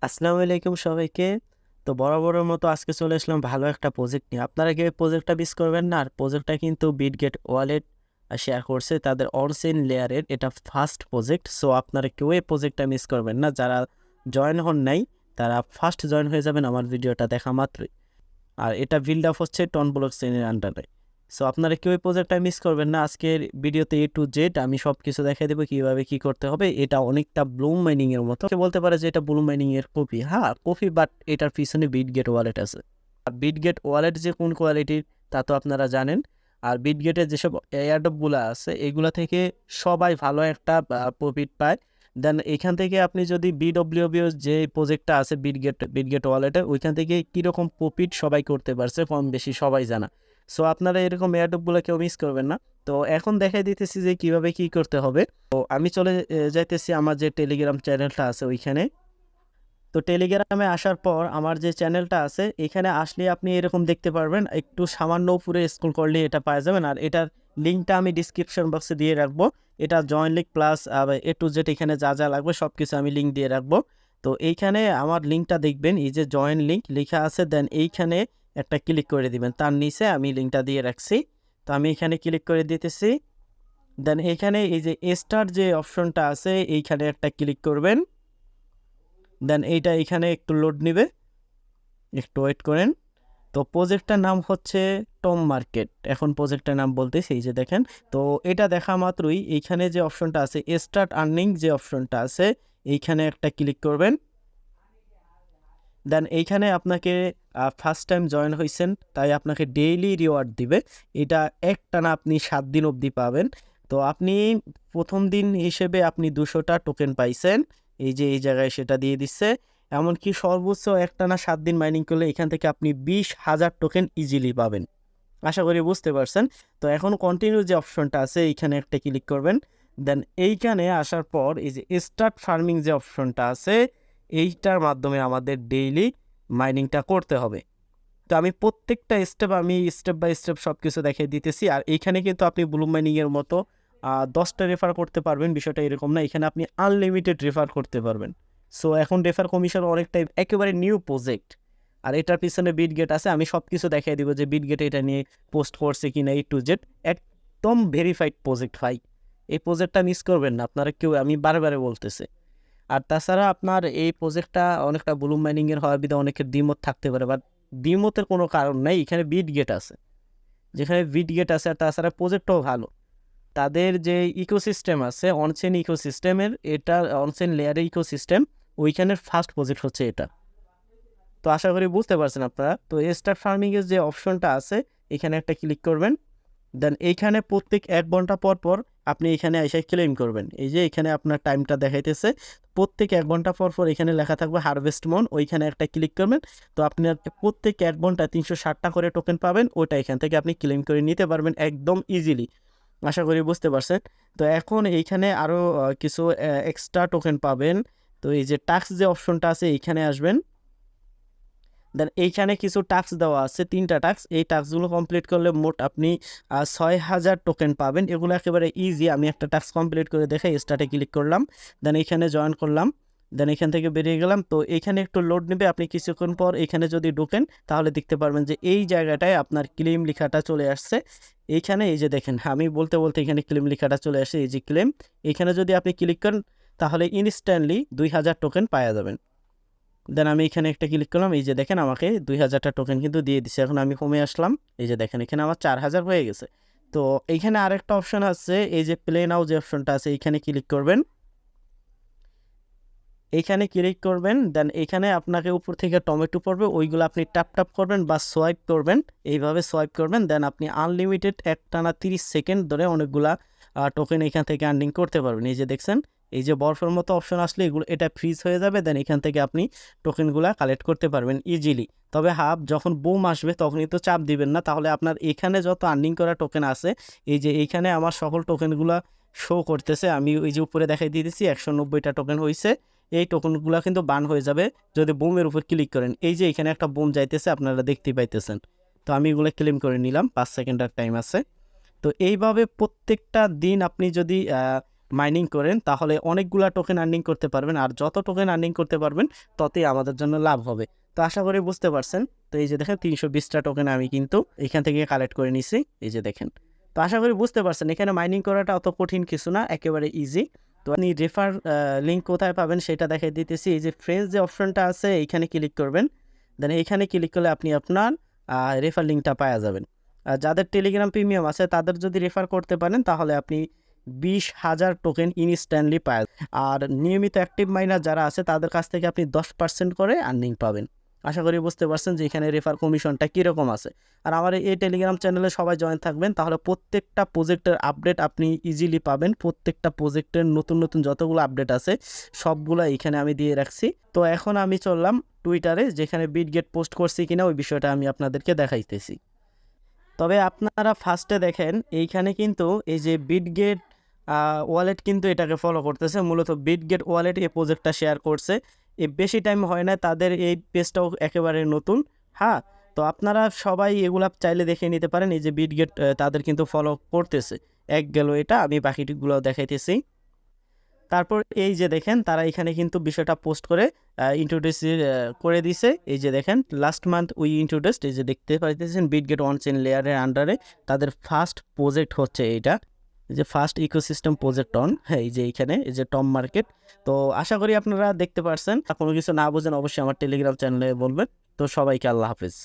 আসসালামু আলাইকুম সবাইকে। তো বরাবরের মতো আজকে চলে আসলাম ভালো একটা প্রজেক্ট নিয়ে। আপনারা কেউ প্রজেক্টটা মিস করবেন না। আর প্রজেক্টটা কিন্তু বিটগেট ওয়ালেট শেয়ার করছে তাদের অনচেইন লেয়ারের এটা ফার্স্ট প্রজেক্ট। সো আপনারা কেউ এই প্রজেক্টটা মিস করবেন না। যারা জয়েন হন নাই তারা ফার্স্ট জয়েন হয়ে যাবেন আমার ভিডিওটা দেখা মাত্রই। আর এটা বিল্ড আপ হচ্ছে টন ব্লক চেইনের আন্ডারে। সো আপনারা কেউ এই প্রজেক্টটা মিস করবেন না। আজকের ভিডিওতে এ টু জেড আমি সব কিছু দেখাই দেবো কীভাবে কী করতে হবে। এটা অনেকটা ব্লুম মাইনিংয়ের মতো। কেউ বলতে পারে যে এটা ব্লুম মাইনিংয়ের কপি। হ্যাঁ কপি, বাট এটার পিছনে বিটগেট ওয়ালেট আছে। আর বিটগেট ওয়ালেট যে কোন কোয়ালিটির তা তো আপনারা জানেন। আর বিটগেটের যেসব এয়ারড্রপগুলো আছে এগুলা থেকে সবাই ভালো একটা প্রফিট পায়। দেন এখান থেকে আপনি যদি বিডব্লিউবিও যে প্রজেক্টটা আছে বিটগেট ওয়ালেটে ওইখান থেকে কীরকম প্রফিট সবাই করতে পারছে কম বেশি সবাই জানা। সো আপনারা এরকম এয়ারড্রপগুলো কেউ মিস করবেন না। তো এখন দেখাই দিতেছি যে কিভাবে কি করতে হবে। তো আমি চলে যাইতেছি আমার যে টেলিগ্রাম চ্যানেলটা আছে ওইখানে। তো টেলিগ্রামে আসার পর আমার যে চ্যানেলটা আছে এখানে আসলে আপনি এরকম দেখতে পারবেন, একটু সামান্য উপরে স্ক্রল করলে এটা পাওয়া যাবেন। আর এটার লিঙ্কটা আমি ডিসক্রিপশন বক্সে দিয়ে রাখবো। এটা join link plus A to Z এখানে যা যা লাগবে সব কিছু আমি লিঙ্ক দিয়ে রাখবো। তো এইখানে আমার লিঙ্কটা দেখবেন, এই যে জয়েন লিঙ্ক লেখা আছে, দেন এইখানে একটা ক্লিক করে দিবেন। তার নিচে আমি লিঙ্কটা দিয়ে রাখছি। তো আমি এখানে ক্লিক করে দিতেছি। দেন এখানে এই যে স্টার যে অপশনটা আছে এইখানে একটা ক্লিক করবেন। দেন এইটা এখানে একটু লোড নেবে, একটু ওয়েট করেন। তো প্রজেক্টটার নাম হচ্ছে টম মার্কেট। এখন প্রজেক্টটার নাম বলতেছি, এই যে দেখেন। তো এটা দেখা মাত্রই এইখানে যে অপশনটা আছে স্টার্ট আর্নিং যে অপশনটা আছে এইখানে একটা ক্লিক করবেন। দেন এইখানে আপনাকে ফার্স্ট টাইম জয়েন হয়েছেন তাই আপনাকে ডেইলি রিওয়ার্ড দিবে। এটা একটানা আপনি 7 দিন অবধি পাবেন। তো আপনি প্রথম দিন হিসেবে আপনি 200টা টোকেন পাইছেন, এই যে এই জায়গায় সেটা দিয়ে দিচ্ছে। এমনকি সর্বোচ্চ একটানা 7 দিন মাইনিং করলে এখান থেকে আপনি 20,000 টোকেন ইজিলি পাবেন। আশা করি বুঝতে পারছেন। তো এখন কন্টিনিউ যে অপশনটা আছে এইখানে একটা ক্লিক করবেন। দেন এইখানে আসার পর এই যে স্টার্ট ফার্মিং যে অপশনটা আছে এইটার মাধ্যমে আমাদের ডেইলি মাইনিংটা করতে হবে। তো আমি প্রত্যেকটা স্টেপ বাই স্টেপ সব কিছু দেখিয়ে দিতেছি। আর এইখানে কিন্তু আপনি ব্লুম মাইনিংয়ের মতো 10টা রেফার করতে পারবেন। বিষয়টা এরকম না, এখানে আপনি আনলিমিটেড রেফার করতে পারবেন। সো এখন রেফার কমিশন অনেকটাই একেবারে নিউ প্রজেক্ট। আর এটার পিছনে বিটগেট আছে, আমি সব কিছু দেখিয়ে দিব যে বিটগেট এটা নিয়ে পোস্ট করছে কিনা এ টু জেড। একদম ভেরিফাইড প্রজেক্ট ভাই, এই প্রজেক্টটা মিস করবেন না আপনারা কেউ, আমি বারে বলতেছি। আর তাছাড়া আপনার এই প্রজেক্টটা অনেকটা ব্লুম মাইনিংয়ের হওয়ার বিধে অনেকের দ্বিমত থাকতে পারে, বাট দ্বিমতের কোনো কারণ নাই। এখানে বিটগেট আছে, যেখানে বিটগেট আছে। আর তাছাড়া প্রজেক্টটাও ভালো। তাদের যে ইকোসিস্টেম আছে অনচেন ইকোসিস্টেমের, এটা অনচেন লেয়ারের ইকোসিস্টেম, ওইখানের ফার্স্ট প্রজেক্ট হচ্ছে এটা। তো আশা করি বুঝতে পারছেন আপনারা। তো স্টার ফার্মিংয়ের যে অপশনটা আছে এখানে একটা ক্লিক করবেন। দেন এইখানে প্রত্যেক 1 ঘন্টা পর পর আপনি এখানে এসে ক্লেম করবেন। এই যে এখানে আপনার টাইমটা দেখাইতেছে, প্রত্যেক 1 ঘন্টা পর পর এখানে লেখা থাকবে হারভেস্ট মন, ওইখানে একটা ক্লিক করবেন। তো আপনার প্রত্যেক 1 ঘন্টায় 360টা করে টোকেন পাবেন, ওইটা এখান থেকে আপনি ক্লেম করে নিতে পারবেন একদম ইজিলি। আশা করি বুঝতে পারছেন। তো এখন এইখানে আরও কিছু এক্সট্রা টোকেন পাবেন। তো এই যে টাস্ক যে অপশনটা আছে এইখানে আসবেন। দেন এইখানে কিছু টাস্ক দেওয়া আছে, 3টা টাস্ক। এই টাস্কগুলো কমপ্লিট করলে মোট আপনি 6,000 টোকেন পাবেন। এগুলো একেবারে ইজি। আমি একটা টাস্ক কমপ্লিট করে দেখে স্টার্টে ক্লিক করলাম। দেন এইখানে জয়েন করলাম। দেন এখান থেকে বেরিয়ে গেলাম। তো এইখানে একটু লোড নেবে, আপনি কিছুক্ষণ পর এখানে যদি ঢোকেন তাহলে দেখতে পারবেন যে এই জায়গাটায় আপনার ক্লেম লেখাটা চলে আসছে। এইখানে এই যে দেখেন, আমি বলতে বলতে এখানে ক্লেম লেখাটা চলে আসে, এই যে ক্লেম। এখানে যদি আপনি ক্লিক করেন তাহলে ইনস্ট্যান্টলি 2,000 টোকেন পাওয়া যাবেন। দেন আমি এখানে একটা ক্লিক করলাম, এই যে দেখেন আমাকে 2,000টা টোকেন কিন্তু দিয়ে দিচ্ছে। এখন আমি হোমে আসলাম, এই যে দেখেন এখানে আমার 4,000 হয়ে গেছে। তো এইখানে আরেকটা অপশন আছে, এই যে প্লে নাও যে অপশনটা আছে এইখানে ক্লিক করবেন। এইখানে ক্লিক করবেন, দেন এখানে আপনাকে উপর থেকে টমেটো পড়বে, ওইগুলো আপনি ট্যাপ করবেন বা সোয়াইপ করবেন। এইভাবে সোয়াইপ করবেন, দেন আপনি আনলিমিটেড একটানা 30 সেকেন্ড ধরে অনেকগুলা টোকেন এখান থেকে আর্নিং করতে পারবেন। এই যে দেখছেন, এই যে বরফের মতো অপশন আসলে এটা ফ্রিজ হয়ে যাবে। দেন এখান থেকে আপনি টোকেনগুলা কালেক্ট করতে পারবেন ইজিলি। তবে যখন বুম আসবে তখনই তো চাপ দিবেন না, তাহলে আপনার এখানে যত আর্নিং করা টোকেন আছে, এই যে এইখানে আমার সকল টোকেনগুলা শো করতেছে। আমি ওই যে উপরে দেখাই দিয়েছি 190টা টোকেন হয়েছে। এই টোকেনগুলো কিন্তু বান হয়ে যাবে যদি বুমের উপর ক্লিক করেন। এই যে এখানে একটা বুম যাইতেছে, আপনারা দেখতে পাইতেছেন। তো আমি এগুলো ক্লেম করে নিলাম, 5 সেকেন্ডের টাইম আছে। তো এইভাবে প্রত্যেকটা দিন আপনি যদি মাইনিং করেন তাহলে অনেকগুলা টোকেন আর্নিং করতে পারবেন, আর যত টোকেন আর্নিং করতে পারবেন ততই আমাদের জন্য লাভ হবে। তো আশা করি বুঝতে পারছেন। তো এই যে দেখেন 320টা টোকেন আমি কিন্তু এখান থেকে কালেক্ট করে নিছি, এই যে দেখেন। তো আশা করি বুঝতে পারছেন এখানে মাইনিং করাটা অত কঠিন কিছু না, একেবারে ইজি। তো আপনি রেফার লিঙ্ক কোথায় পাবেন সেটা দেখাই দিতেছি। এই যে ফ্রেন্ডস যে অপশনটা আছে এইখানে ক্লিক করবেন, দেন এইখানে ক্লিক করলে আপনি আপনার রেফার লিঙ্কটা পাওয়া যাবেন। আর যাদের টেলিগ্রাম প্রিমিয়াম আছে তাদের যদি রেফার করতে পারেন তাহলে আপনি 20,000 টোকেন ইনস্ট্যান্টলি পায়। আর নিয়মিত অ্যাক্টিভ মাইনার যারা আছে তাদের কাছ থেকে আপনি 10% করে আর্নিং পাবেন। আশা করি বুঝতে পারছেন যে এখানে রেফার কমিশনটা কীরকম আছে। আর আমার এই টেলিগ্রাম চ্যানেলে সবাই জয়েন থাকবেন, তাহলে প্রত্যেকটা প্রজেক্টের আপডেট আপনি ইজিলি পাবেন। প্রত্যেকটা প্রজেক্টের নতুন নতুন যতগুলো আপডেট আছে সবগুলো এখানে আমি দিয়ে রাখছি। তো এখন আমি চললাম টুইটারে, যেখানে বিটগেট পোস্ট করছি কিনা ওই বিষয়টা আমি আপনাদেরকে দেখাইতেছি। তবে আপনারা ফার্স্টে দেখেন এইখানে কিন্তু এই যে বিটগেট ওয়ালেট কিন্তু এটাকে ফলো করতেছে। মূলত বিটগেট ওয়ালেট এই প্রজেক্টটা শেয়ার করছে, এই বেশি টাইম হয় না, তাদের এই পেজটাও একেবারে নতুন। হ্যাঁ, তো আপনারা সবাই এগুলা চাইলে দেখে নিতে পারেন। এই যে বিটগেট তাদের কিন্তু ফলো করতেছে। এক গেল এটা, আমি বাকিগুলো দেখাইতেছি। তারপর এই যে দেখেন তারা এখানে কিন্তু বিষয়টা পোস্ট করে ইন্ট্রোডিউস করে দিছে। এই যে দেখেন লাস্ট মান্থ উই ইন্ট্রোডিউসড, এই যে দেখতে পাইতেছেন বিটগেট ওয়ান চেন লেয়ারের আন্ডারে তাদের ফার্স্ট প্রজেক্ট হচ্ছে এইটা, এই যে ফার্স্ট ইকোসিস্টেম প্রজেক্ট অন। হ্যাঁ, এই যে এইখানে এই যে টম মার্কেট। তো আশা করি আপনারা দেখতে পারছেন। কোনো কিছু না বুঝেন অবশ্যই আমার টেলিগ্রাম চ্যানেলে বলবেন। তো সবাইকে আল্লাহ হাফেজ।